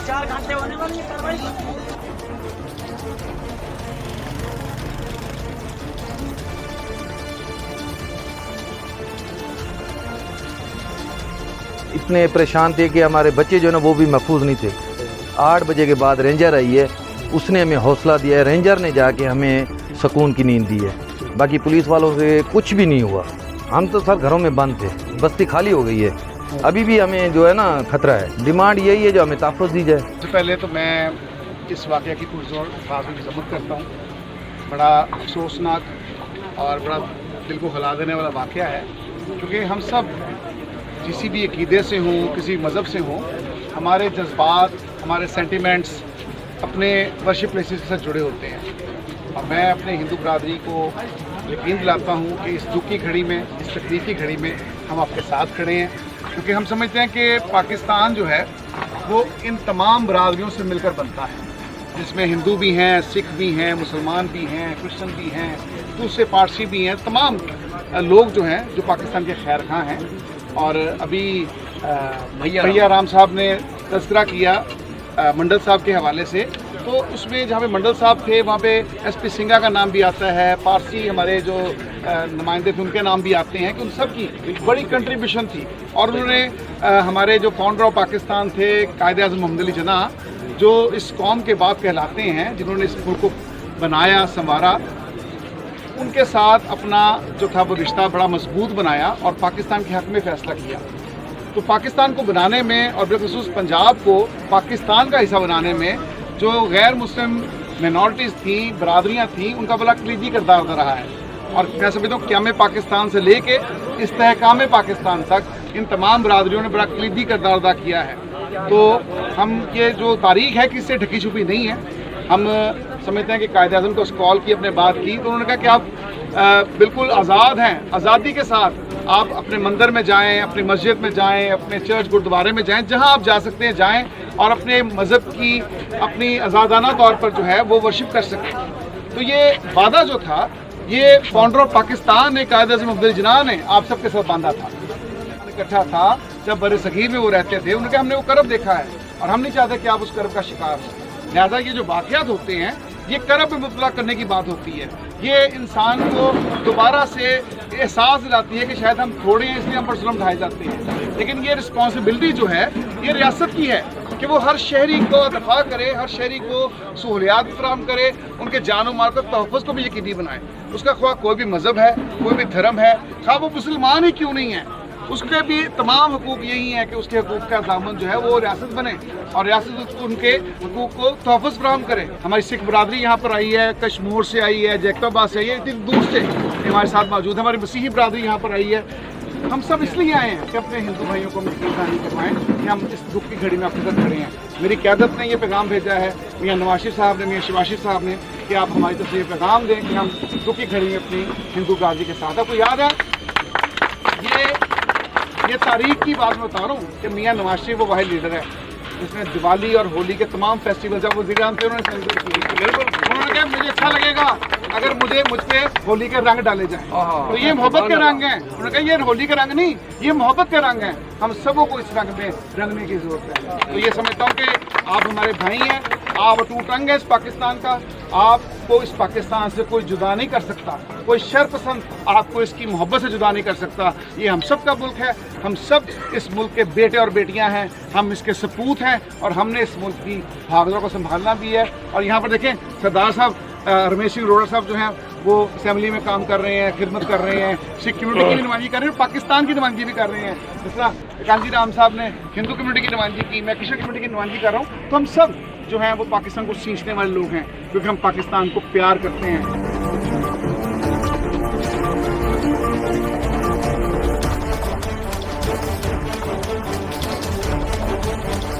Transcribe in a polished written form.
चार घंटे होने वाली है कार्रवाई। इतने परेशान थे कि हमारे बच्चे जो है ना वो भी महफूज नहीं थे। 8 बजे के बाद रेंजर आई है, उसने हमें हौसला दिया है, रेंजर ने जाके हमें सुकून की नींद दी है। बाकी पुलिस वालों से कुछ भी नहीं हुआ। हम तो सर घरों में बंद थे, बस्ती खाली हो गई है। अभी भी हमें जो है ना खतरा है। डिमांड यही है जो हमें तहफ़्फ़ुज़ दी जाए। सबसे पहले तो मैं इस वाक़या की पुरज़ोर ख़ातिरी मज़म्मत करता हूँ। बड़ा अफसोसनाक और बड़ा दिल को हिला देने वाला वाक़या है, क्योंकि हम सब किसी भी अक़ीदे से हों, किसी मज़हब से हों, हमारे जज्बात, हमारे सेंटिमेंट्स अपने वर्शिप प्लेसेस के साथ जुड़े होते हैं। और मैं अपने हिंदू बरादरी को यकीन दिलाता हूँ कि इस दुख की घड़ी में, इस तकलीफ़ की घड़ी में हम आपके साथ खड़े हैं, क्योंकि हम समझते हैं कि पाकिस्तान जो है वो इन तमाम बरादरियों से मिलकर बनता है, जिसमें हिंदू भी हैं, सिख भी हैं, मुसलमान भी हैं, क्रिश्चन भी हैं, दूसरे पारसी भी हैं, तमाम लोग जो हैं जो पाकिस्तान के खैर खां हैं। और अभी भैया राम साहब ने तज़किरा किया मंडल साहब के हवाले से, तो उसमें जहाँ पे मंडल साहब थे वहाँ पे SP सिंघा का नाम भी आता है, पारसी हमारे जो नुमाइंदे थे उनके नाम भी आते हैं, कि उन सब की बड़ी कंट्रीब्यूशन थी। और उन्होंने हमारे जो फाउंडर ऑफ पाकिस्तान थे कायद-ए-आज़म मोहम्मद अली जिन्नाह, जो इस कौम के बाप कहलाते हैं, जिन्होंने इस मुल्क को बनाया संवारा, उनके साथ अपना जो था वो रिश्ता बड़ा मजबूत बनाया और पाकिस्तान के हक़ में फ़ैसला किया। तो पाकिस्तान को बनाने में और बिलख़ुसूस पंजाब को पाकिस्तान का हिस्सा बनाने में जो गैर मुस्लिम मिनॉरिटीज़ थी, बरादरियाँ थीं, उनका बड़ा कलीदी किरदार अदा रहा है। और मैं समझता हूँ क़याम पाकिस्तान से लेके इस्तेहकाम पाकिस्तान तक इन तमाम बरादरियों ने बड़ा कलीदी किरदार अदा किया है। तो हम ये जो तारीख़ है किससे ढकी छुपी नहीं है। हम समझते हैं कि कायद-ए-आज़म को कॉल की, अपने बात की, तो उन्होंने कहा कि आप बिल्कुल आज़ाद हैं, आज़ादी के साथ आप अपने मंदिर में जाएं, अपनी मस्जिद में जाएं, अपने चर्च गुरुद्वारे में जाएं, जहां आप जा सकते हैं जाएं और अपने मज़हब की अपनी आज़ादाना तौर पर जो है वो वर्शिप कर सकें। तो ये वादा जो था, ये फाउंडर ऑफ पाकिस्तान ने कायद-ए-आज़म मोहम्मद अली जिन्नाह ने आप सबके साथ बांधा था। इकट्ठा था जब बर सगीर में वो रहते थे, उन्होंने कहा हमने वो करब देखा है और हम नहीं चाहते कि आप उस करब का शिकार हो। लिहाजा ये जो वाक़यात होते हैं, ये करब में मुबतला करने की बात होती है। ये इंसान को दोबारा से एहसास दिलाती है कि शायद हम थोड़े हैं इसलिए हम पर जुल्म ढाए जाते हैं, लेकिन ये रिस्पॉन्सिबिलिटी जो है ये रियासत की है कि वो हर शहरी को दफा करे, हर शहरी को सहूलियात फराहम करे, उनके जान और माल को तहफ़्फ़ुज़ को भी यकीनी बनाए। उसका ख्वाह कोई भी मज़हब है, कोई भी धर्म है, खा वो मुसलमान ही क्यों नहीं है, उसके भी तमाम हकूक़ यही हैं कि उसके हकूक़ का दामन जो है वो रियासत बने और रियासत उनके हकूक़ को तहफ़्फ़ुज़ फराहम करे। हमारी सिख बरादरी यहाँ पर आई है, कश्मीर से आई है, जैकबाबाद से आई है, इतनी दूर से हमारे साथ मौजूद है। हमारी मसीही बरादरी यहाँ पर आई है। हम सब इसलिए आए हैं कि अपने हिंदू भाइयों को यकीन करवाएँ कि हम इस दुख की घड़ी में आपके साथ खड़े हैं। मेरी क़यादत ने यह पैगाम भेजा है, मियाँ नवाज़ शरीफ साहब ने, मियाँ शहबाज शरीफ साहब ने, कि आप हमारी तरफ से ये पैगाम दें कि हम दुख की घड़ी में अपनी हिंदू बरादरी के साथ। आपको याद है ये तारीख की बात मैं बता रहा हूँ कि मियाँ नवाज शरीफ वो वाहिद लीडर है जिसने दिवाली और होली के तमाम फेस्टिवल जब वज़ीर-ए-आज़म थे उन्होंने सेलिब्रेट किए। बिल्कुल उन्होंने कहा मुझे अच्छा लगेगा अगर मुझ पे होली के रंग डाले जाएं, तो ये मोहब्बत के रंग हैं। उन्होंने कहा ये होली के रंग नहीं, ये मोहब्बत के रंग हैं, हम सबों को इस रंग में रंगने की ज़रूरत है। तो ये समझता हूँ कि आप हमारे भाई हैं, आप अटूट रंग है इस पाकिस्तान का, आपको इस पाकिस्तान से कोई जुदा नहीं कर सकता, कोई शरपसंद आपको इसकी मोहब्बत से जुदा नहीं कर सकता। ये हम सब का मुल्क है, हम सब इस मुल्क के बेटे और बेटियां हैं, हम इसके सपूत हैं और हमने इस मुल्क की भागदौड़ को संभालना भी है। और यहाँ पर देखें सरदार साहब रमेश सिंह रोड़ा साहब जो हैं वो असेंबली में काम कर रहे हैं, खिदमत कर रहे हैं, सिख कम्यूनिटी की नुमाइंदगी कर रहे हैं, पाकिस्तान की नुमाइंदगी भी कर रहे हैं। जिस तरह कांजी राम साहब ने हिंदू कम्यूनिटी की नुमाइंदगी की, मैं क्रिश्चियन कम्यूनिटी की नुमाइंदगी कर रहा हूँ। तो हम सब जो हैं वो पाकिस्तान को सींचने वाले लोग हैं, क्योंकि हम पाकिस्तान को प्यार करते हैं।